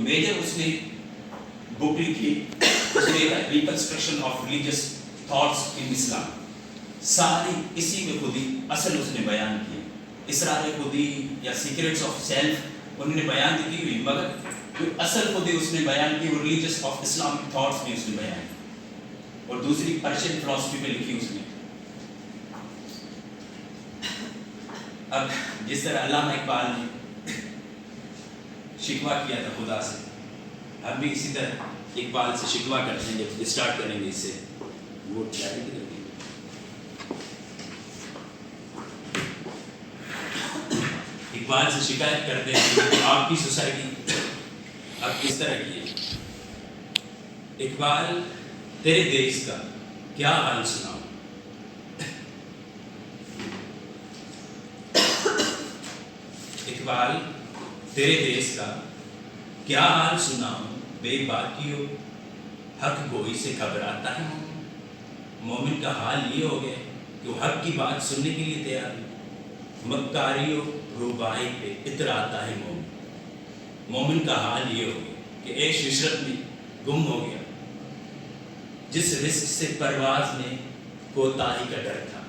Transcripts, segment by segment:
Major اس نے بک لکھی، اس نے reconstruction of religious thoughts in Islam, ساری اسی میں خودی اصل اس نے بیان کی، اسرار خودی یا سیکریٹس آف سیلف انہوں نے بیان کی ہوئی، مگر جو اصل خودی اس نے بیان کی وہ ریلیجیس آف اسلامک تھاٹس میں اس نے بیان کی، اور دوسری پرشین فلسفی پہ لکھی اس نے۔ اب جس طرح علامہ اقبال نے شکوہ کیا تھا خدا سے، ہم بھی اسی طرح اقبال سے شکوہ کرتے ہیں جب اسٹارٹ کریں گے اس سے، وہ جاری کریں گے۔ اقبال سے شکایت کرتے ہیں کہ آپ کی سوسائٹی اب کس طرح کی ہے۔ اقبال تیرے دیش کا کیا حال سناؤ، اقبال تیرے دیش کا کیا حال سناؤ، بے باکیوں حق گوئی سے گھبراتا ہے مومن کا حال یہ ہو گیا کہ وہ حق کی بات سننے کے لیے تیار ہے، مکاریوں روبائی پہ اتراتا ہے مومن کا حال یہ ہو گیا کہ عیش عشرت میں گم ہو گیا، جس رزق سے پرواز میں کوتاہی کا ڈر تھا،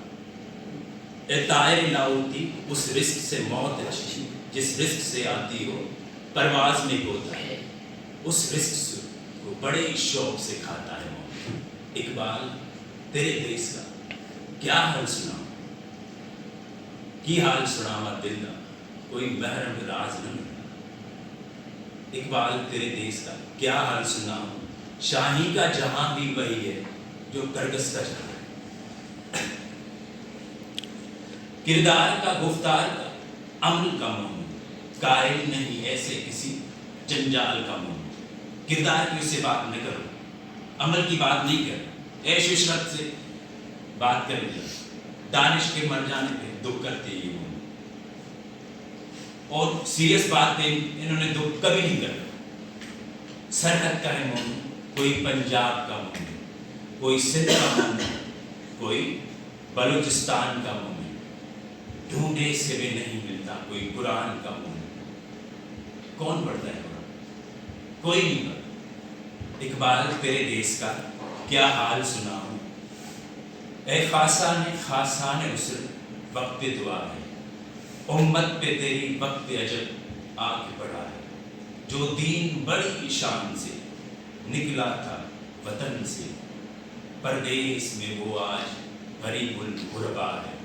اے طائر نہ اڑتی اس رزق سے موت اچھی، جس رزق سے آتی ہو پرواز میں کوتاہی، اس رزق سے وہ بڑے شوق سے کھاتا ہے مومن۔ اقبال تیرے دیس کا کیا حال سناؤ، کی حال سناوا دل دا کوئی محرم راز نہ ملا، اقبال تیرے دیس کا کیا حال سناؤ، شاہی کا جہاں بھی وہی ہے جو کرگس کا جہاں ہے، کردار کا گفتار کا عمل کا مومن، قائل نہیں ایسے کسی جنجال کا مومن، کردار کی اس سے بات نہ کرو، عمل کی بات نہیں کرو، عیش عشرت سے بات کر لیا، دانش کے مر جانے پہ دکھ کرتے یہ مومن، اور سیریس بات پہ انہوں نے دکھ کبھی نہیں کرا، سرحد کا ہے مومن، کوئی پنجاب کا مومن، کوئی سندھ کا مومن، کوئی بلوچستان کا مومن، ڈھونڈے سے بھی نہیں ملتا کوئی قرآن کا مومن، کون پڑھتا ہے قرآن؟ کوئی نہیں پڑھتا۔ اقبال تیرے دیس کا کیا حال سناؤں، اے خاصان عسر وقت دعا ہے، امت پہ تیری وقت اجل آ کے پڑا ہے، جو دین بڑی شان سے نکلا تھا وطن سے، پردیس میں وہ آج غریب الغربا ہے،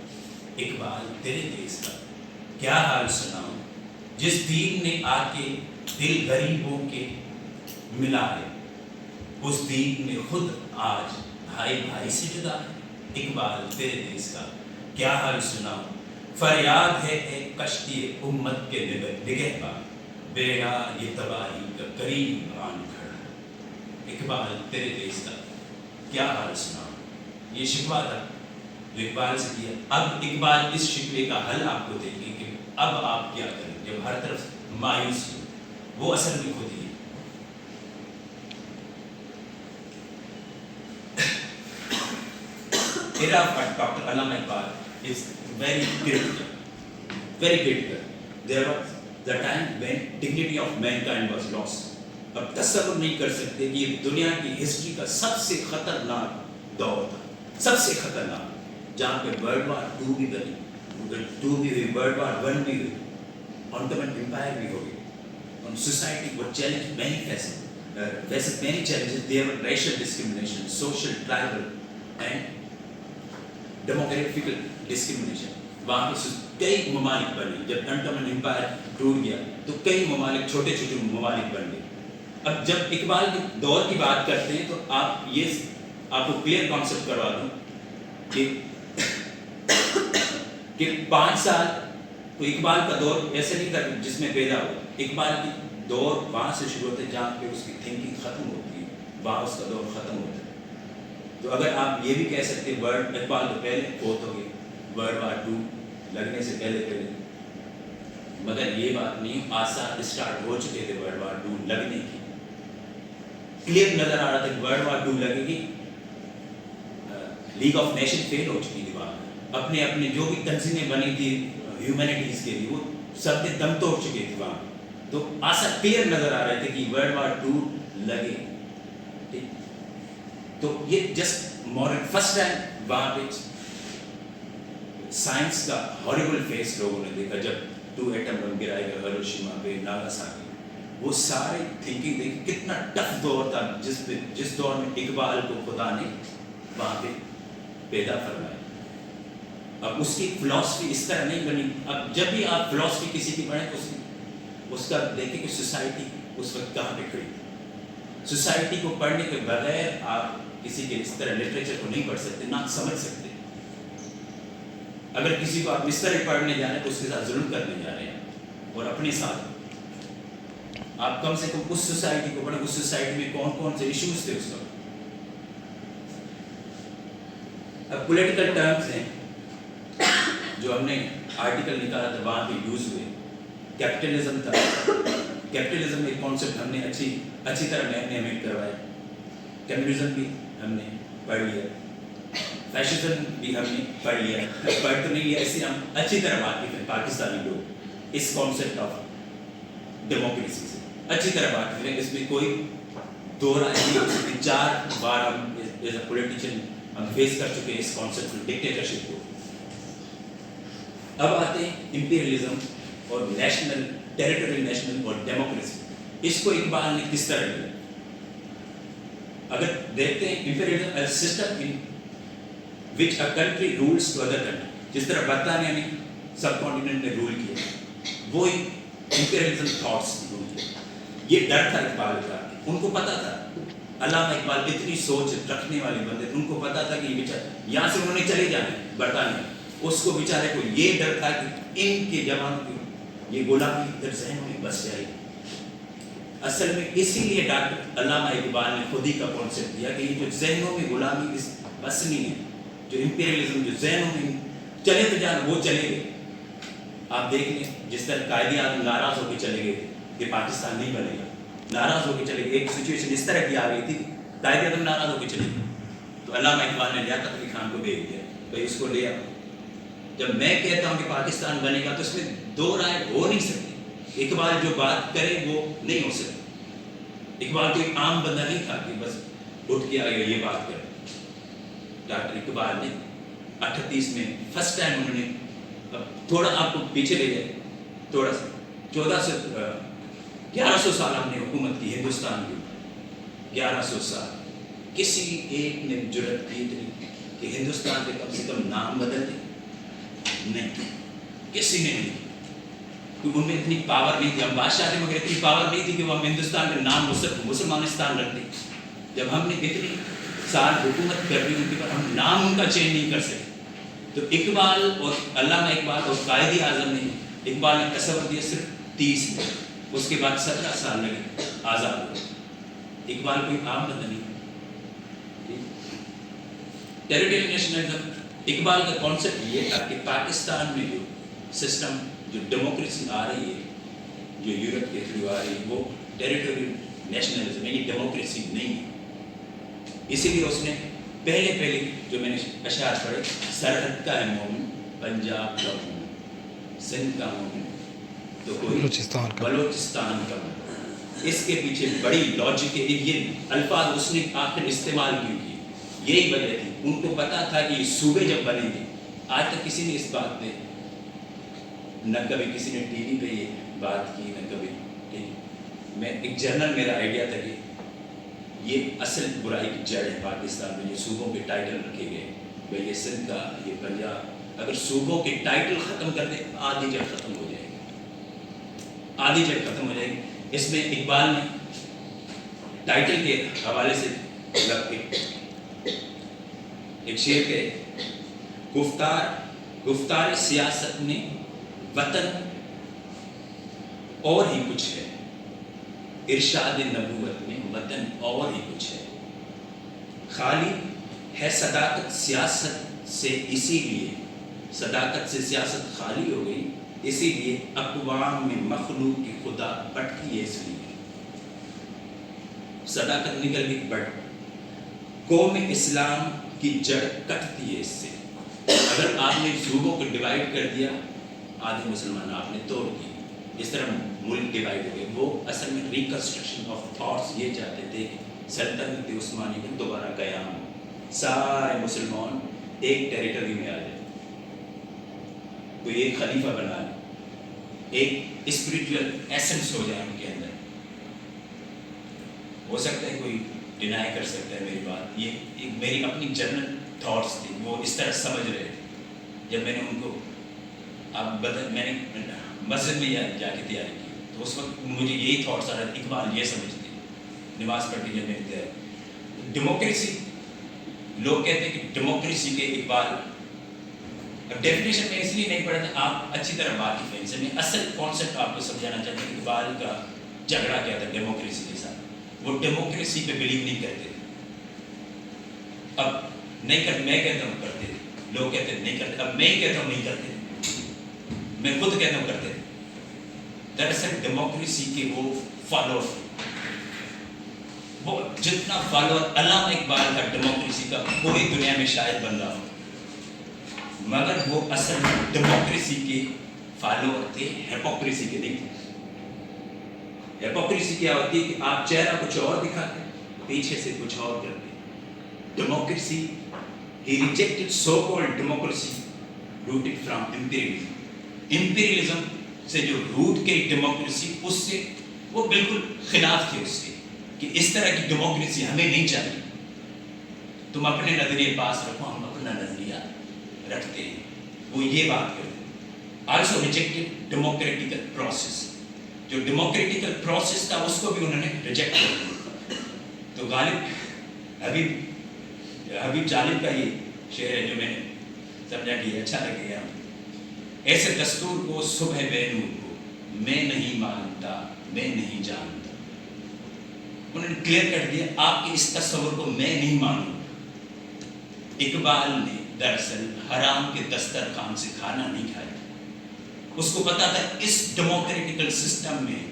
اقبال تیرے دیس کا کیا حال سناؤں، جس دین نے آ کے دل غریبوں کے ملا ہے، اس دین میں خود آج بھائی بھائی سے جدا ہے، اقبال تیرے دیس کا کیا حال سناؤں، فریاد ہے اے کشتی امت کے نگہباں، بیڑا یہ تباہی کا قریب آن کھڑا ہے، اقبال تیرے دیس کا کیا حال سناؤں۔ یہ شکوہ تھا جو اقبال سے کیا۔ اب اقبال اس شکوے کا حل آپ کو دیں گے کہ اب آپ کیا کریں جب ہر طرف مایوسی ہو، وہ اصل میں خود ہی era of Dr. Allama Iqbal is very critical, very critical. There was the time when dignity of mankind was lost. اب تصور نہیں کر سکتے کہ یہ دنیا کی ہسٹری کا سب سے خطرناک دور تھا، سب سے خطرناک، جہاں پہ ورلڈ وار 2 بھی بنی، 2 بھی ہوئی، ورلڈ وار 1 بھی ہوئی، ottoman empire بھی ہو گئی، on society were challenged many facets, many challenges. There were racial discrimination, social, tribal and demographical discrimination. وہاں پہ کئی ممالک بنے، جب ottoman empire ٹوٹ گیا تو کئی ممالک چھوٹے چھوٹے ممالک بن گئے۔ اب جب اقبال کے دور کی بات کرتے ہیں تو آپ کو کلیئر کانسیپٹ کروا دوں کہ 5 سال تو اقبال کا دور ایسے نہیں تھا جس میں پیدا ہوا، اقبال کی دور وہاں سے شروع ہوتے جہاں پہ اس کی تھنکنگ ختم ہوتی ہے، وہاں اس کا دور ختم ہوتا ہے۔ تو اگر آپ یہ بھی کہہ سکتے ہیں اقبال تو پہلے فوت ہو گئے ورلڈ وار 2 لگنے سے پہلے، مگر یہ بات نہیں، آثار اسٹارٹ ہو چکے تھے ورلڈ وار 2 لگنے کی، کلیئر نظر آ رہا تھا کہ ورلڈ وار 2 لگے گی، لیگ آف نیشن فیل ہو چکی تھی وہاں، اپنے جو بھی تنظیمیں بنی تھی ہیومینٹیز کے لیے وہ سب نے دم توڑ چکے تھے وہاں، تو آسا کلیئر نظر آ رہے تھے کہ ورلڈ وار 2 لگے. تو یہ جسٹ مارن فرسٹ ٹائم وہاں پہ سائنس کا ہاریبل فیس لوگوں نے دیکھا جب 2 ایٹم بم گرائے گئے ہیروشیما پہ, ناگاساکی. وہ سارے تھنکنگ دیکھ کتنا ٹف دور تھا جس دور میں اقبال کو خدا نے وہاں پہ پیدا فرمایا. اب اس کی فلاسفی اس طرح نہیں بنی. اب جب بھی آپ فلاسفی کسی کی پڑھیں تو اس کا دیکھیں کہ سوسائٹی اس وقت کہاں پہ کھڑی تھی. سوسائٹی کو پڑھنے کے بغیر آپ کسی کے اس طرح لٹریچر کو نہیں پڑھ سکتے, نہ سمجھ سکتے. اگر کسی کو آپ اس طرح پڑھنے جا رہے ہیں تو اس کے ساتھ ظلم کرنے جا رہے ہیں, اور اپنے ساتھ آپ کم سے کم اس سوسائٹی کو پڑھیں, اس سوسائٹی میں کون کون سے ایشوز تھے اس وقت. اب پولیٹیکل ٹرمز ہیں جو ہم نے آرٹیکل نکالا تھا وہاں پہ یوز ہوئے. کیپٹلزم تھا, کیپٹلزم ایک کانسیپٹ ہم نے اچھی طرح میں ہمیں کروایا. کمیونزم بھی ہم نے پڑھ لیا, فیشزم بھی ہم نے پڑھ لیا. پڑھ تو نہیں لیا, اس سے ہم اچھی طرح واقف ہیں پاکستانی لوگ اس کانسیپٹ آف ڈیموکریسی سے اچھی طرح واقف ہیں. اس میں کوئی دو رائے نہیں ہو سکتی. 4 بار ہم ایز اے پولیٹیشین ہم فیس کر چکے ہیں اس کانسیپٹ ڈکٹیٹرشپ کو. اب آتے ہیں امپیریلزم اور نیشنل ٹیریٹوریل نیشنل اور ڈیموکریسی. اس کو اقبال نے کس طرح لیا؟ اگر دیکھتے ہیں imperialism as system in which a country rules to other country, جس طرح برطانیہ نے سب کانٹیننٹ میں رول کیا, وہ امپیریلزم تھاٹس رول کیا. یہ ڈر تھا اقبال کا. ان کو پتا تھا, علامہ اقبال اتنی سوچ رکھنے والے بندے, ان کو پتا تھا کہ یہ بیچارہ یہاں سے انہوں نے چلے جانا ہے برطانیہ. اس کو بیچارے کو یہ ڈر تھا کہ ان کے جوانوں کی یہ غلامی ادھر ذہنوں میں بس جائے گی. اصل میں اسی لیے ڈاکٹر علامہ اقبال نے خود ہی کا کانسیپٹ دیا کہ یہ جو ذہنوں میں غلامی بس نہیں ہے, جو امپیریلزم جو ذہنوں میں چلے تو جانا وہ چلے گئے. آپ دیکھ لیں جس طرح قائد اعظم ناراض ہو کے چلے گئے کہ پاکستان نہیں بنے گا, ناراض ہو کے چلے گئے. ایک سچویشن اس طرح کی آ گئی تھی کہ قائد اعظم ناراض ہو کے چلے گئے, تو علامہ اقبال نے لیاقت علی خان کو بھیج دیا بھائی اس کو لے آؤ. جب میں کہتا ہوں کہ پاکستان بنے گا تو اس میں دو رائے ہو نہیں سکتی. اقبال جو بات کرے وہ نہیں ہو سکتی. اقبال کوئی عام بندہ نہیں تھا کہ بس اٹھ کے آئے یہ بات کرے. ڈاکٹر اقبال نے 38 میں فرسٹ ٹائم انہوں نے, تھوڑا آپ کو پیچھے لے جائے, تھوڑا سا 1100 سال ہم نے حکومت کی ہندوستان کی, 1100 سال. کسی ایک نے جرأت کی کہ ہندوستان کے کم سے کم نام بدل دیں؟ نہیں, کسی نے نہیں. کیونکہ ان میں اتنی پاور نہیں تھی. ہم بادشاہ تھے مگر اتنی پاور نہیں تھی کہ وہ ہم ہندوستان کا نام مسلمانستان رکھ دیں. جب ہم نے اتنی سال حکومت کر دی ان کے پر, ہم نام ان کا چینج نہیں کر سکے. تو اقبال اور علامہ اقبال اور قائد اعظم نے, اقبال نے تصور دیا صرف 30 میں, اس کے بعد 17 سال لگے آزاد ہو. اقبال کوئی عام بندہ نہیں. ٹیریٹوریل نیشنلزم, اقبال کا کانسیپٹ یہ تھا کہ پاکستان میں جو سسٹم جو ڈیموکریسی آ رہی ہے, جو یورپ کے تھرو آ رہی ہے, وہ ٹیریٹوریل نیشنلزم یعنی ڈیموکریسی نہیں ہے. اسی لیے اس نے پہلے جو میں نے اشعار پڑھے, سرحد کا ہے مومن, پنجاب کا مومن, سندھ کا مومن, تو کوئی بلوچستان کا مومن. اس کے پیچھے بڑی لاجک ہے. یہ الفاظ اس نے آخر استعمال کیوں کیے, یہی وجہ تھی. ان کو پتا تھا کہ یہ صوبے جب بنیں گے, آج تک کسی نے اس بات پہ نہ کبھی کسی نے ٹی وی پہ یہ بات کی, نہ کبھی. میں ایک جنرل میرا آئیڈیا تھا کہ یہ اصل برائی کی جڑ ہے پاکستان میں. یہ صوبوں کے ٹائٹل رکھے گئے, بھائی یہ سندھ کا, یہ پنجاب. اگر صوبوں کے ٹائٹل ختم کر دیں آدھی جڑ ختم ہو جائے گی, آدھی جڑ ختم ہو جائے گی. اس میں اقبال نے ٹائٹل کے حوالے سے ایک شعر کے, گفتار سیاست میں وطن اور ہی کچھ ہے, ارشاد نبوت میں وطن اور ہی کچھ ہے. خالی ہے صداقت سیاست سے, اسی لیے صداقت سے سیاست خالی ہو گئی, اسی لیے اقوام میں مخلوق کی خدا بٹتی ہے. اس لیے صداقت نکل گئی بٹ, قوم اسلام کی جڑ کٹتی ہے اس سے. اگر آپ نے صوبوں کو ڈیوائڈ کر دیا, آدھے مسلمان آپ نے توڑ دی, اس طرح ملک ڈیوائڈ ہو گئے. وہ اصل میں ریکنسٹرکشن آف تھاٹس یہ چاہتے تھے کہ سلطنت عثمانی کا دوبارہ قیام ہو, سارے مسلمان ایک ٹیریٹری میں آ جائیں, کوئی ایک خلیفہ بنا لے, ایک اسپریچول ایسنس ہو جائے ان کے اندر. ہو سکتا ہے کوئی ڈینائی کر سکتا ہے میری بات, یہ ایک میری اپنی جنرل تھاٹس تھی, وہ اس طرح سمجھ رہے تھے. جب میں نے ان کو میں نے مسجد میں جا کے تیاری کی تو اس وقت مجھے یہی تھاٹس آ رہا تھا. اقبال یہ سمجھتے ہیں نماز پڑھ کے جب میں تیاری, ڈیموکریسی, لوگ کہتے ہیں کہ ڈیموکریسی کے اقبال ڈیفینیشن میں اس لیے نہیں پڑھا تھا, آپ اچھی طرح واقف ہیں ان سے. میں اصل کانسیپٹ آپ کو سمجھانا چاہتا ہوں. اقبال کا جھگڑا کیا تھا ڈیموکریسی کے ساتھ. وہ ڈیموکریسی پہ بلیو نہیں کرتے تھے. اب نہیں کرتے, میں کہتا ہوں کرتے تھے, لوگ کہتے ہیں نہیں کرتے, اب میں ہی کہتا ہوں نہیں کرتے, میں خود کہتا ہوں کرتے تھے. دراصل ڈیموکریسی کے وہ فالوور, وہ جتنا فالوور علامہ اقبال کا ڈیموکریسی کا پوری دنیا میں شاید بن رہا ہو, مگر وہ اصل ڈیموکریسی کے فالوور تھے, ہیپوکریسی کے نہیں تھے. ہیپوکریسی کیا ہوتی ہے کہ آپ چہرہ کچھ اور دکھاتے ہیں, پیچھے سے کچھ اور کرتے ہیں. Democracy, he rejected so called democracy rooted from imperialism. Imperialism سے جو روٹ کے ڈیموکریسی, اس سے وہ بالکل خلاف تھے اس کے, کہ اس طرح کی ڈیموکریسی ہمیں نہیں چاہیے. تم اپنے نظریے پاس رکھو, ہم اپنا نظریہ رکھتے ہیں. وہ یہ بات کرتے ہیں. آلسو ریجیکٹڈ ڈیموکریٹیکل پروسیس, جو ڈیموکریٹیکل پروسیس تھا اس کو بھی انہوں نے ریجیکٹ کر دیا. تو غالب حبیب جالب کا یہ شعر ہے جو میں نے سمجھا کہ اچھا لگے گا. ایسے دستور کو صبح بے نور کو میں نہیں مانتا, میں نہیں جانتا. انہوں نے کلیئر کر دیا آپ کے اس تصور کو میں نہیں مانوں. اقبال نے دراصل حرام کے دسترخوان سے کھانا نہیں کھایا. اس کو پتا تھا اس ڈیموکریٹیکل سسٹم میں,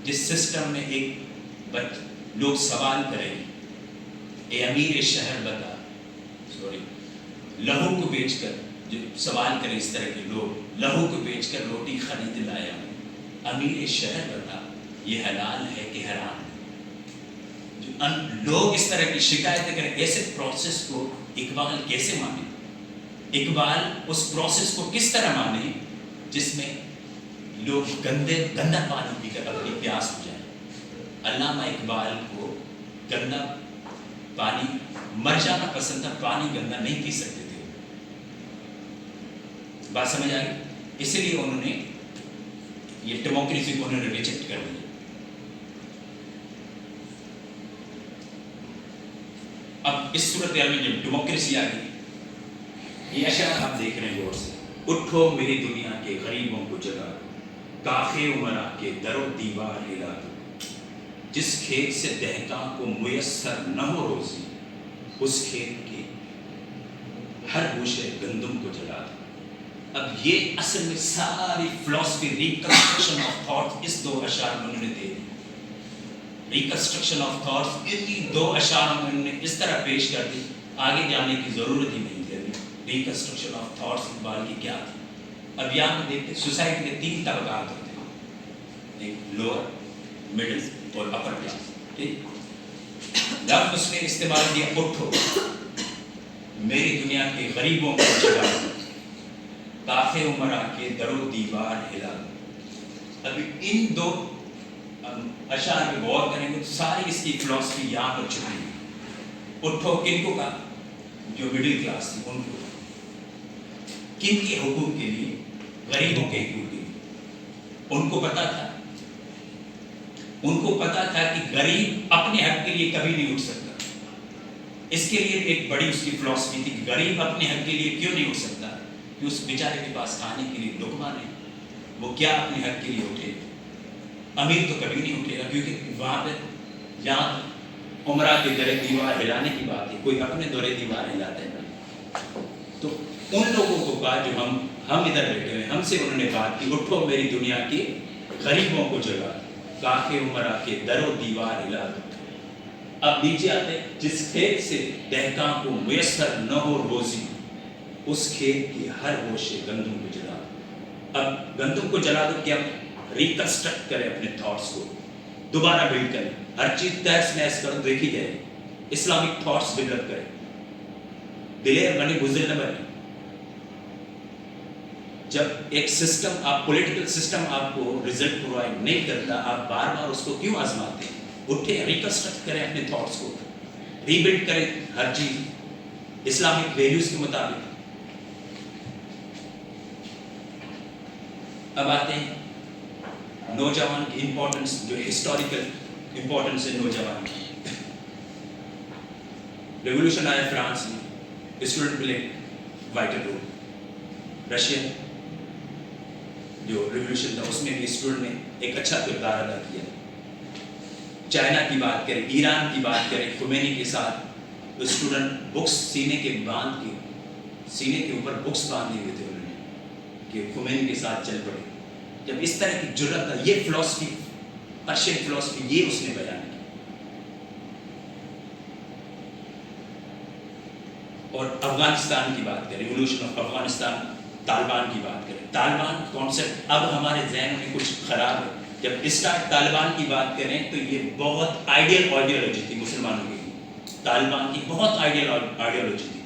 جس سسٹم میں ایک لوگ سوال کریں, اے امیر شہر بتا, لہو کو بیچ کر جو سوال کرے اس طرح کے لوگ, لہو کو بیچ کر روٹی خرید لایا ہوں, امیر شہر بتا یہ حلال ہے کہ حرام ہے. جو لوگ اس طرح کی شکایتیں کریں, ایسے پروسیس کو اقبال کیسے مانے؟ اقبال اس پروسیس کو کس طرح مانے جس میں لوگ گندا پانی پی کر اپنی پیاس بجھائیں؟ علامہ اقبال کو گندا پانی مر جانا پسند تھا, پانی گندا نہیں پی سکتے تھے. بات سمجھ آئی؟ اسی لیے انہوں نے یہ ڈیموکریسی کو انہوں نے ریجیکٹ کر دیا. اب اس صورتحال میں جب ڈیموکریسی آ گئی, یہ اشعار آپ دیکھ رہے ہیں غور سے. اٹھو میری دنیا کے غریبوں کو جگا, کاخے عمرا کے در و دیوار ہلا دو, جس کھیت سے دہقاں کو میسر نہ ہو روزی, اس کھیت کے ہر گوشے گندم کو جلا دو. اب یہ اصل میں ساری فلسفی ریکنسٹرکشن آف تھاٹ اس دو اشعار میں انہوں نے دے دی. ریکنسٹرکشن آف تھاٹس انہی دو اشعاروں میں انہوں نے اس طرح پیش کر دی, آگے جانے کی ضرورت ہی نہیں تھی. ریکنسٹرکشن آف تھاٹس اقبال کی کیا تھی؟ اب یہاں پہ دیکھتے سوسائٹی کے 3 طبقات ہوتے ہیں, ایک لوور, مڈل اور اپر کلاس. ٹھیک, لفظ اس نے استعمال کیا اٹھو میری دنیا کے غریبوں کو جگا دو, کافے عمرا کے در و دیوار ہلا دو. ابھی ان دو اشعار پہ غور کریں گے تو ساری اس کی فلسفی یہاں پر چھپی ہے. اٹھو کن کو کہا؟ جو مڈل کلاس تھی ان کو. کن کے حقوق کے لیے؟ غریبوں کے حقوق کے لیے. ان کو پتا تھا کہ غریب اپنے حق کے لیے کبھی نہیں اٹھ سکتا. اس کے لیے ایک بڑی اس کی فلسفی تھی کہ غریب اپنے حق کے لیے کیوں نہیں اٹھ سکتا, کہ اس بیچارے کے پاس کھانے کے لیے لقمہ نہیں, وہ کیا اپنے حق کے لیے اٹھے. امیر تو کبھی نہیں اٹھے گا, کیونکہ وہاں پہ جہاں عمرہ کے در دیوار ہلانے کی بات ہے, کوئی اپنے دور دیوار ہلاتا ہے. تو ان لوگوں کو کہا جو ہم ادھر بیٹھے ہوئے, ہم سے انہوں نے بات کی, اٹھو میری دنیا کے غریبوں کو جگا, کاخے عمرہ کے در و دیوار ہلا دو. اب نیچے آتے, جس کھیت سے دہقاں کو میسر نہ ہو روزی, اس کھیت کے ہر گوشے گندم کو جلا دو. اب گندم کو جلا دو کیا ریکنسٹرکٹ کریں اپنے تھاٹس کو, دوبارہ بلڈ کریں, ہر چیز تہس نہس کرو, دیکھی جائے, اسلامک تھاٹس ڈیولپ کریں, دلیر بنے, بزدل نہ بنے. جب ایک سسٹم, آپ پولیٹیکل سسٹم آپ کو رزلٹ پرووائڈ نہیں کرتا, آپ بار بار اس کو کیوں آزماتے ہیں؟ اٹھے, ریکنسٹرکٹ کریں اپنے تھاٹس کو, ری بلڈ کریں ہر چیز اسلامک ویلیوز کے مطابق. اب آتے ہیں نوجوان کی امپورٹنس, جو ہسٹوریکل امپورٹنس ہے نوجوان کی. ریولوشن آیا فرانس میں, اسٹوڈنٹ پلے وائٹل رول. رشیا جو ریولوشن تھا اس میں بھی اسٹوڈنٹ نے ایک اچھا کردار ادا کیا. چائنا کی بات کریں, ایران کی بات کریں, خمینی کے ساتھ اسٹوڈنٹ بکس سینے کے اوپر بکس باندھے ہوئے تھے انہوں نے کہ خمینی کے ساتھ چل پڑے. جب اس طرح کی جرأت تھا, یہ فلسفی, پرشین فلسفی, یہ اس نے بیان کی. اور افغانستان کی بات کریں, ریولوشن آف افغانستان, طالبان کی بات کریں. طالبان کانسیپٹ اب ہمارے ذہن میں کچھ خراب ہے. جب اسٹارٹ طالبان کی بات کریں تو یہ بہت آئیڈیل آئیڈیالوجی تھی مسلمانوں کی. طالبان کی بہت آئیڈیل آئیڈیالوجی تھی.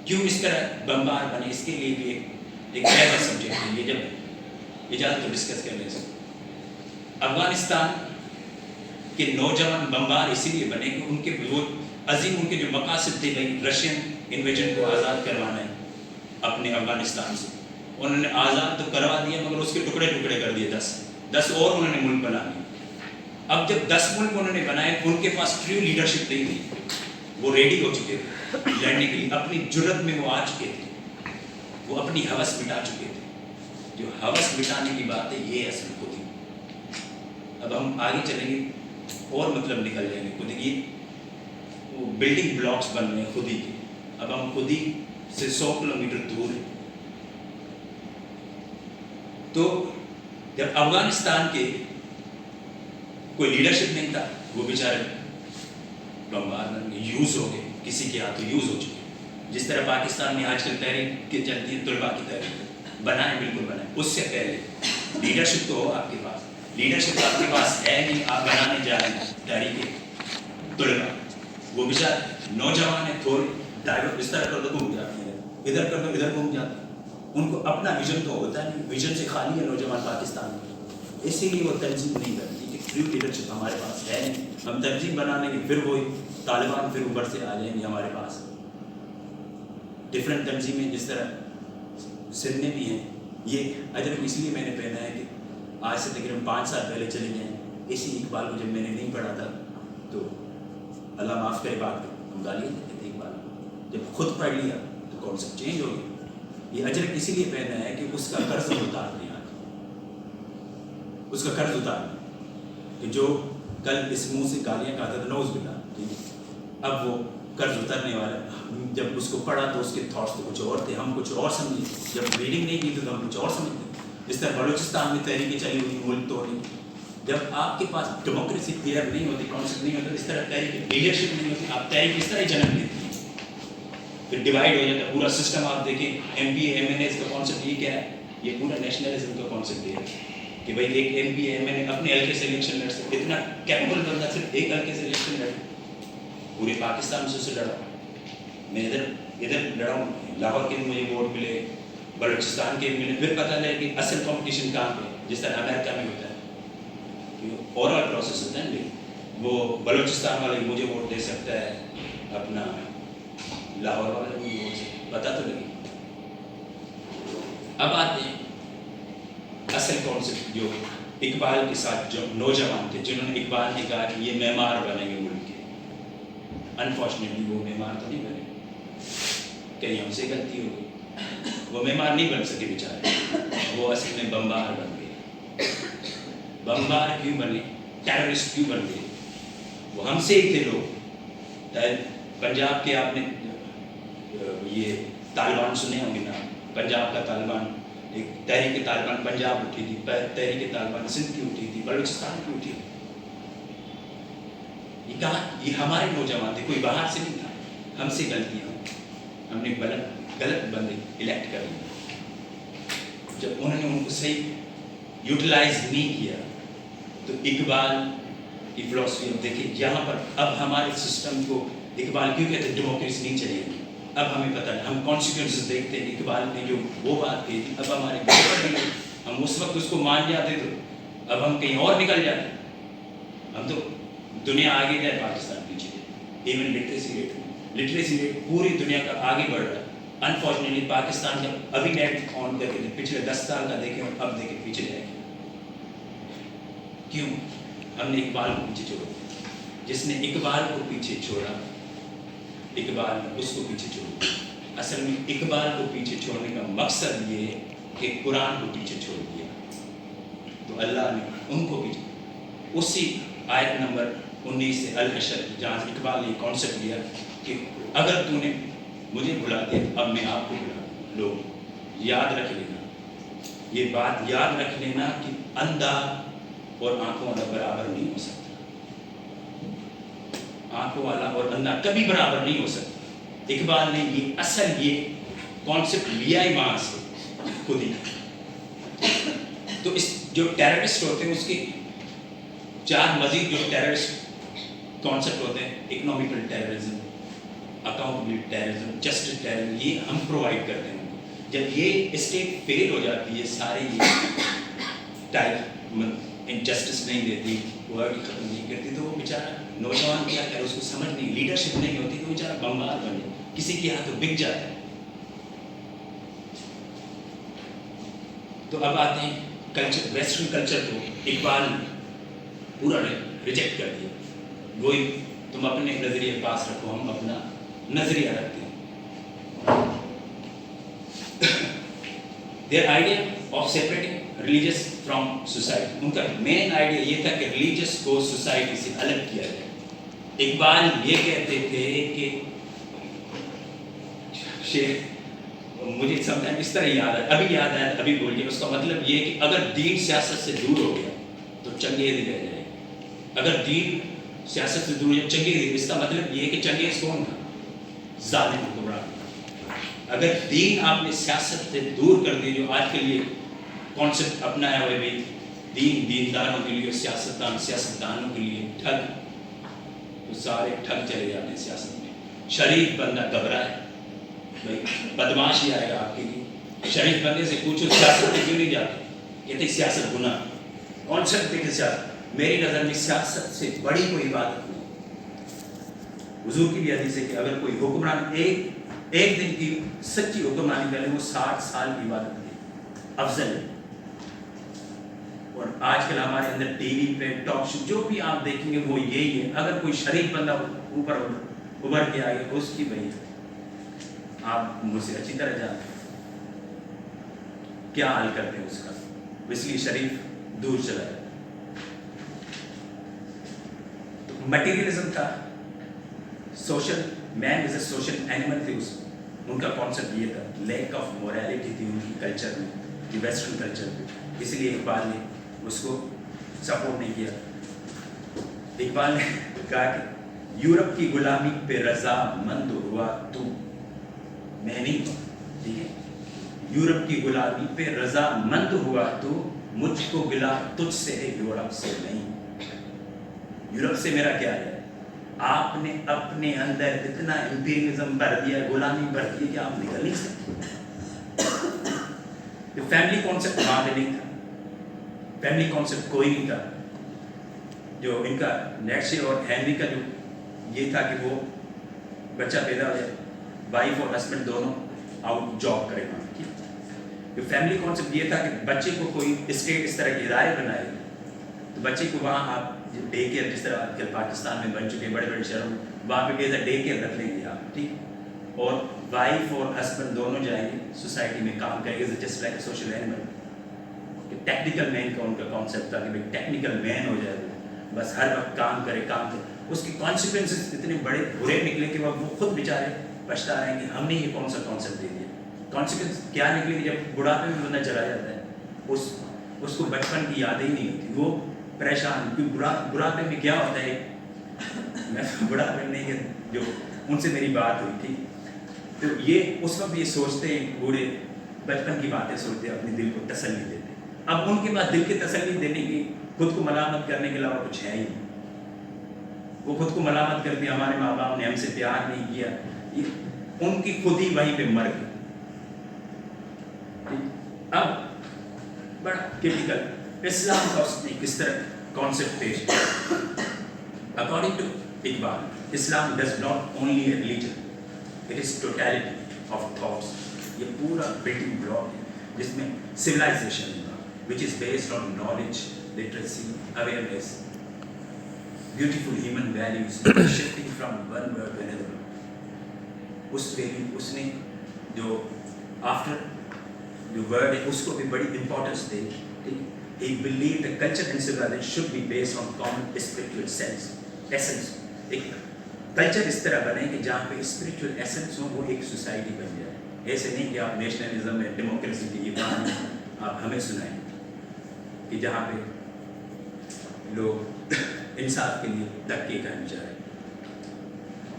کیوں اس طرح بمبار بنے, اس کے لیے بھی ایک ایسا سبجیکٹ ہے, یہ جب اجازت تو ڈسکس کر لیں. افغانستان کے نوجوان بمبار اسی لیے بنے کہ ان کے وہ عظیم, ان کے جو مقاصد تھے, بھائی رشین انویژن کو آزاد کروانا ہے اپنے افغانستان سے. انہوں نے آزاد تو کروا دیا مگر اس کے ٹکڑے ٹکڑے کر دیے, 10 اور انہوں نے ملک بنا لیے. اب جب 10 ملک انہوں نے بنائے, ان کے پاس ٹرو لیڈرشپ نہیں تھی, وہ ریڈی ہو چکے تھے لڑنے کے لیے, اپنی جرت میں وہ آ چکے تھے, وہ اپنی ہوس مٹا چکے تھے. جو ہوس مٹانے کی بات ہے یہ اصل خود ہی. اب ہم آگے چلیں گے اور مطلب نکل جائیں گے. خود ہی وہ بلڈنگ بلاکس بن رہے ہیں خود ہی کے. اب ہم خود ہی سے 100 کلومیٹر دور ہیں. تو جب افغانستان کے کوئی لیڈرشپ نہیں تھا, وہ بیچارے بمبار بن گئے, یوز ہو گئے, کسی کے ہاتھوں یوز ہو چکے. جس طرح پاکستان میں آج کل تحریک کے چلتی ہے, طلباء کی تحریک, بنائیں بالکل بنائیں. اس سے پہلے لیڈرشپ تو ہو آپ کے پاس, لیڈرشپ آپ کے پاس ہے نہیں, آپ بنانے جا رہے ہیں تحریک طلباء. وہ بیچارے نوجوان ہیں, تھوڑے ڈائیورٹ اس طرح کر دو گھوم جاتے ہیں, ادھر کر دو ادھر گھوم جاتے ہیں. ان کو اپنا ویژن تو ہوتا ہے نہیں, ویژن سے خالی ہے نوجوان پاکستان میں. اسی لیے وہ تنظیم نہیں کرتی کہ ٹرو لیڈرشپ ہمارے پاس ہے نہیں. ہم تنظیم بنا لیں گے, پھر وہی طالبان پھر اوپر سے آ جائیں گے ہمارے پاس. ڈفرینٹ تنظیمیں جس طرح سندھ میں بھی ہیں. یہ اجرک اس لیے میں نے پہنا ہے کہ آج سے تقریباً 5 سال پہلے چلے گئے ہیں. اسی اقبال کو جب میں نے نہیں پڑھا تھا تو اللہ معاف کرے بات کو, ہم گالیاں دیتے تھے اقبال. جب خود پڑھ لیا تو کانسیپٹ چینج ہو گیا. یہ اجرک اسی لیے پہنا ہے کہ اس کا قرض اتار دیں, اس کا قرض اتار دیں کہ جو کل اس منہ سے گالیاں کہتا تھا نوز بلا, اب وہ قرض اترنے والا. جب اس کو پڑھا تو اس کے تھاٹس تو کچھ اور تھے, ہم کچھ اور سمجھے. جب ریڈنگ نہیں کی تو ہم کچھ اور سمجھتے. جس طرح بلوچستان میں تحریکیں چلی ہوئی, ملک توڑی. جب آپ کے پاس ڈیموکریسی کلیئر نہیں ہوتی, کانسیپٹ نہیں ہوتا, اس طرح تحریک لیڈرشپ نہیں ہوتی, آپ تحریک اس طرح ہی جنم لیتی ہیں, پھر ڈیوائڈ ہو جاتا ہے پورا سسٹم. آپ دیکھیں M P A M N As کا کانسیپٹ یہ کیا ہے, یہ پورا نیشنلزم کا کانسیپٹ یہ ہے کہ بھائی ایک M P A M N A اپنے حلقے سے الیکشن لڑ سکتے. اتنا کیپیبل بندہ صرف ایک حلقے سے الیکشن لڑے, پورے پاکستان سے لڑا. میں ادھر لڑا ہوں, لاہور کے مجھے ووٹ ملے, بلوچستان کے ملے, پھر پتہ لگے کہ اصل کمپٹیشن کہاں پہ, جس طرح امریکہ میں ہوتا ہے اوور آل پروسیس ہوتا ہے. وہ بلوچستان والے مجھے ووٹ دے سکتا ہے, اپنا لاہور والے مجھے ووٹ سے پتہ تو لگے. اب آتے ہیں اصل کانسیپٹ جو اقبال کے ساتھ جو نوجوان تھے, جنہوں نے اقبال نے کہا کہ یہ معمار بنیں گے ملک کے. انفارچونیٹلی وہ معمار تو نہیں بنے, کہیں ہم سے غلطی ہو گئی, وہ معمار نہیں بن سکے بیچارے, وہ اصل میں بمبار بن گئے. بمبار کیوں بنے, ٹیررسٹ کیوں بن گئے, وہ ہم سے ہی تھے لوگ. پنجاب کے آپ نے یہ طالبان سنے ہوں گے نا, پنجاب کا طالبان, ایک تحریک طالبان پنجاب اٹھی تھی, تحریک طالبان سندھ کی اٹھی تھی, بلوچستان کی اٹھی تھی. یہ کہاں, یہ ہمارے نوجوان تھے, کوئی باہر سے نہیں تھا. ہم سے غلطیاں, ہم نے غلط بندے الیکٹ کر لیے. جب انہوں نے ان کو صحیح یوٹیلائز نہیں کیا. تو اقبال کی فلاسفی اب دیکھیں یہاں پر اب ہمارے سسٹم کو اقبال کیوں کہتے ہیں ڈیموکریسی نہیں چاہیے. اب ہمیں پتہ ہے, ہم کانسیکوینسز دیکھتے ہیں. اقبال نے جو وہ بات کہی تھی اب ہمارے گھر ہم اس وقت اس کو مان جاتے تو اب ہم کہیں اور نکل جاتے. ہم تو دنیا آگے جائے, پاکستان پیچھے جائے. ایون لٹریسی ریٹ پوری دنیا کا آگے بڑھ رہا ہے. انفارچونیٹلی پاکستان جب ابھی نیٹ آن کر کے پچھلے 10 سال کا دیکھیں اور اب دیکھیں پیچھے جائیں. کیوں؟ ہم نے اقبال کو پیچھے چھوڑا. جس نے اقبال کو پیچھے چھوڑا, اقبال نے اس کو پیچھے چھوڑا. اصل میں اقبال کو پیچھے چھوڑنے کا مقصد یہ ہے کہ قرآن کو پیچھے چھوڑ دیا. تو اللہ نے ان کو پیچھے, اسی آیت نمبر 19 سے الحشر, جہاں سے اقبال نے کانسیپٹ لیا کہ اگر تو نے مجھے بلا دیا اب میں آپ کو بلا. لوگ یاد رکھ لینا, یہ بات یاد رکھ لینا کہ اندھا اور آنکھوں والا برابر نہیں ہو سکتا. آنکھوں والا اور اندھا کبھی برابر نہیں ہو سکتا. اقبال نے یہ اصل یہ کانسیپٹ لیا ہی وہاں سے خود ہی. تو اس جو ٹیررسٹ ہوتے ہیں اس کے 4 مزید جو ٹیررسٹ کانسیپٹ ہوتے ہیں, economical terrorism, accountability terrorism, justice terrorism, یہ ہم پرووائڈ کرتے ہیں. جب یہ اسٹیٹ فیل ہو جاتی ہے, سارے یہ ٹائپ انجسٹس نہیں دیتی, ورڈ ختم نہیں کرتی, تو وہ بیچارہ نوجوان کیا کرے, اس کو سمجھ نہیں, لیڈرشپ نہیں ہوتی, تو بیچارہ بمبار بن جائے, کسی کے ہاتھوں بک جاتا ہے. تو اب آتے ہیں کلچر, ویسٹرن کلچر کو اقبال نے پورا ریجیکٹ کر دیا. وہی تم اپنے نظریے پاس رکھو, ہم اپنا نظریہ رکھتے ہیں. their idea of separating religious from society, ان کا مین آئیڈیا یہ تھا کہ ریلیجس کو سوسائٹی سے الگ کیا جائے. اقبال یہ کہتے تھے کہ مجھے سمجھا اس طرح یاد ہے, ابھی یاد آیا ابھی بول گیا. اس کا مطلب یہ کہ اگر دین سیاست سے دور ہو گیا تو چنگیز رہ جائے. اگر دین سیاست سے دور ہو جائے چنگیز, اس کا مطلب یہ کہ چنگیز کون تھا؟ ظالم حکمران. اگر دین آپ نے سیاست سے دور کر دی, جو آج کے لیے کانسیپٹ اپنایا ہوئے بھی دین دینداروں کے لیے, سیاستدانوں کے لیے ٹھگ, تو سارے ٹھگ چلے جاتے ہیں سیاست میں. شریف بندہ گھبرائے, بھائی بدماش ہی آئے گا آپ کے لیے. شریف بندے سے پوچھو سیاست میں کیوں نہیں جاتے, کہتے سیاست گناہ. کانسیپٹ دیکھیں سیاست, میری نظر میں سیاست سے بڑی کوئی عبادت نہیں. حضور کی بھی حدیث ہے کہ اگر کوئی حکمران ایک دن کی سچی حکمرانی کرے وہ 60 سال کی عبادت ہے, افضل ہے. اور آج کل ہمارے اندر ٹی وی پہ ٹاک شو جو بھی آپ دیکھیں گے وہ یہی ہے. اگر کوئی شریف بندہ اوپر ابھر کے آئے اس کی بھائی آپ مجھ سے اچھی طرح جانتے ہیں کیا حال کرتے ہیں اس کا, اس لیے شریف دور چلا جائے. تو مٹیریلزم تھا, social man is a social animal تھے. ان کا کانسیپٹ یہ تھا, لیک آف مورالٹی تھی ان کی کلچر میں, کی ویسٹرن کلچر میں. اس لیے اقبال نے اس کو سپورٹ نہیں کیا. اقبال نے کہا کہ یورپ کی غلامی پہ رضا مند ہوا تو, میں نہیں ہوں, ٹھیک ہے, یورپ کی غلامی پہ رضا مند ہوا تو مجھ کو گلا تجھ سے ہے, یورپ سے نہیں. یورپ سے میرا کیا ہے, آپ نے اپنے اندر اتنا امپیریلزم بھر دیا, غلامی بھر دی کہ آپ نکل نہیں سکتے. فیملی کانسیپٹ وہاں پہ نہیں تھا, فیملی کانسیپٹ کوئی نہیں تھا. جو ان کا نیٹشے اور ہینری کا جو یہ تھا کہ وہ بچہ پیدا ہو جائے, وائف اور ہسبینڈ دونوں آؤٹ جاب کرے وہاں کی. جو فیملی کانسیپٹ یہ تھا کہ بچے کو کوئی اسٹیٹ اس طرح کے ادارے بنائے تو بچے کو وہاں آپ ڈے کیئر, جس طرح آج کل پاکستان میں بن چکے بڑے بڑے شہروں میں, وہاں پہ ڈے کیئر رکھ لیں گے آپ, ٹھیک. اور وائف اور ہسبینڈ دونوں جائیں گے سوسائٹی میں کام کریں گے, just like social animal. Technical man کا ان کا کانسیپٹ تھا کہ بھائی ٹیکنیکل مین ہو جائے, وہ بس ہر وقت کام کرے. اس کے کانسیکوینسز اتنے بڑے برے نکلے کہ وہ خود بیچارے پچھتا رہے ہیں کہ ہم نے یہ کون سا کانسیپٹ دے دیا. کانسیکوینس کیا نکلے کہ جب بڑھاپے میں بندہ چلا جاتا ہے اس کو بچپن کی یادیں ہی نہیں ہوتی, وہ پریشان. کیونکہ بڑھاپے میں کیا ہوتا ہے, میں بڑھاپے میں نہیں, جو ان سے میری بات ہوئی تھی تو یہ اس وقت یہ سوچتے ہیں, بوڑھے بچپن کی باتیں سوچتے ہیں, اپنے دل کو تسلی دیتے. اب ان کے پاس دل کی تسلی دینے کی، خود کو ملامت کرنے کے علاوہ کچھ ہے ہی نہیں. وہ خود کو ملامت کرتے ہیں ہمارے ماں باپ نے ہم سے پیار نہیں کیا، ان کی خود ہی وہیں پہ مر گئی. اب بڑا ٹپیکل اسلام کا اس نے کس طرح کانسیپٹ پیش کیا. According to Iqbal, Islam does not only a religion, it is totality of thoughts. یہ پورا بلڈنگ بلاک ہے جس میں civilization which is based on knowledge, literacy, awareness, beautiful human values shifting from one word to another. اس نے جو after جو word ہے اس کو بھی بڑی importance the. He believed the culture and civilization should be based on common spiritual essence. ایک culture اس طرح بنے کہ جہاں پہ اسپریچول ایسنس ہو، وہ ایک سوسائٹی بن جائے. ایسے نہیں کہ آپ نیشنلزم میں ڈیموکریسی کی ایمان آپ ہمیں سنائیں کہ جہاں پہ لوگ انصاف کے لیے دھکے کھانے جا رہے ہیں.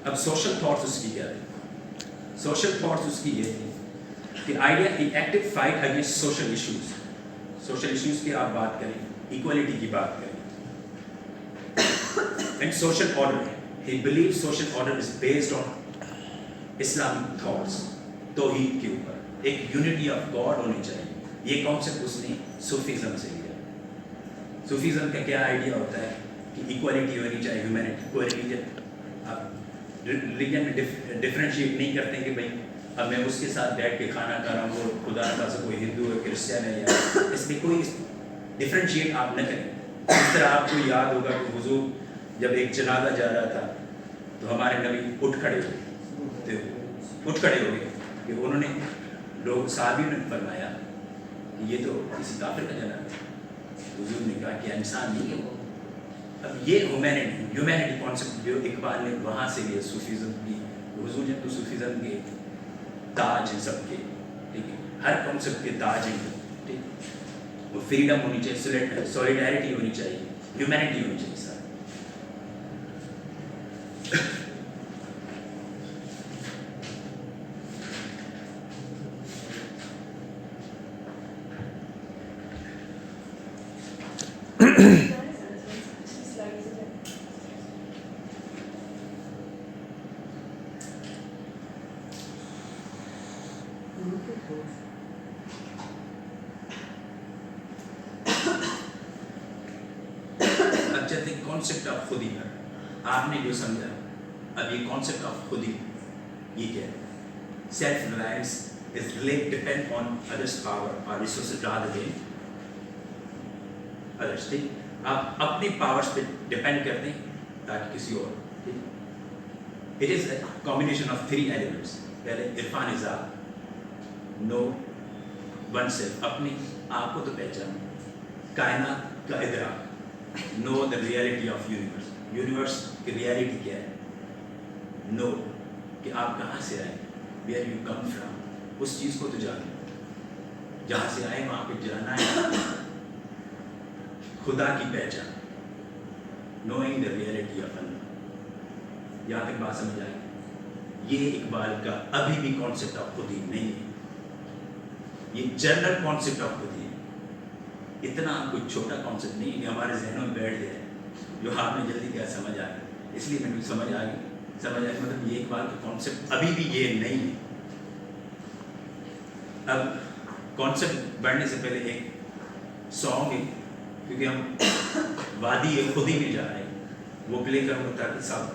اب سوشل تھاٹس اس کی کیا تھے؟ سوشل تھاٹس اس کی یہ تھی کہ آئیڈیا کی active fight against social issues. Social issues کی آپ بات کریں، ایکوالٹی کی بات کریں، and social order. He believe social order is based on Islamic thoughts. توحید کے اوپر ایک یونٹی آف گاڈ ہونی چاہیے. یہ کانسیپٹ اس نے صوفیزم سے لیا. صوفیزم کا کیا آئیڈیا ہوتا ہے کہ ایکوالٹی ہونی چاہیے، ہیومینٹی. ایکوالٹی جب آپ ریلیجن میں ڈفرینشیٹ نہیں کرتے کہ بھائی اب میں اس کے ساتھ بیٹھ کے کھانا کھا رہا ہوں، وہ خدا نہ سے کوئی ہندو ہے، کرسچن ہے، یا اس میں کوئی ڈفرینشیٹ آپ نہ کریں. اس طرح آپ کو یاد ہوگا کہ حضور جب ایک جنازہ جا رہا تھا تو ہمارے نبی اٹھ کھڑے ہو گئے کہ انہوں نے لوگ صحابیوں نے فرمایا کہ یہ تو کسی کافر کا جنازہ ہے. حضور نے کہا کہ انسان نہیں ہے. اب یہ ہیومینٹی کانسیپٹ جو اقبال نے وہاں سے لیا صوفیزم کی. حضور نے تو صوفیزم کے تاج ہیں سب کے، ٹھیک ہے، ہر کانسیپٹ کے تاج ہیں، ٹھیک. وہ فریڈم ہونی چاہیے، سولیڈیرٹی ہونی چاہیے، ہیومینٹی ہونی چاہیے سر. اب چلتے ہیں کانسیپٹ آف خودی پر. آپ نے جو سمجھا اب یہ کانسیپٹ آف خودی یہ کیا ہے؟ Self Reliance is depend on others power اور ریسورسز رادر دین ادرس. ٹھیک، آپ اپنے پاورس پہ ڈیپینڈ کرتے ہیں تاکہ کسی اور. It is a combination of 3 elements. پہلے عرفان ذات، نو ون سیلف، اپنے آپ کو تو پہچان، کائنات کا ادراک، know the reality of universe. Universe کی ریئلٹی کیا ہے؟ نو کہ آپ کہاں سے آئے، ویئر یو کم فرام. اس چیز کو تو جانیں، جہاں سے آئے وہاں پہ جانا ہے. خدا کی پہچان، نوئنگ دا ریئلٹی آف اللہ. یہاں تک بات سمجھ آئی؟ یہ اقبال کا ابھی بھی کانسیپٹ آف خودی نہیں ہے. یہ جنرل کانسیپٹ آف خودی ہے. اتنا کوئی چھوٹا کانسیپٹ نہیں ہے کہ ہمارے ذہنوں میں بیٹھ جائے جو آپ نے جلدی کیا سمجھ آ گیا. اس لیے میں سمجھ آ گئی مطلب یہ اقبال کا کانسیپٹ ابھی بھی یہ نہیں ہے. اب کانسیپٹ بڑھنے سے پہلے ایک سانگ ہے، کیونکہ ہم وادی خودی میں جا رہے ہیں، وہ پلے کروں گا تاکہ سب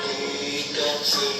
Wake up,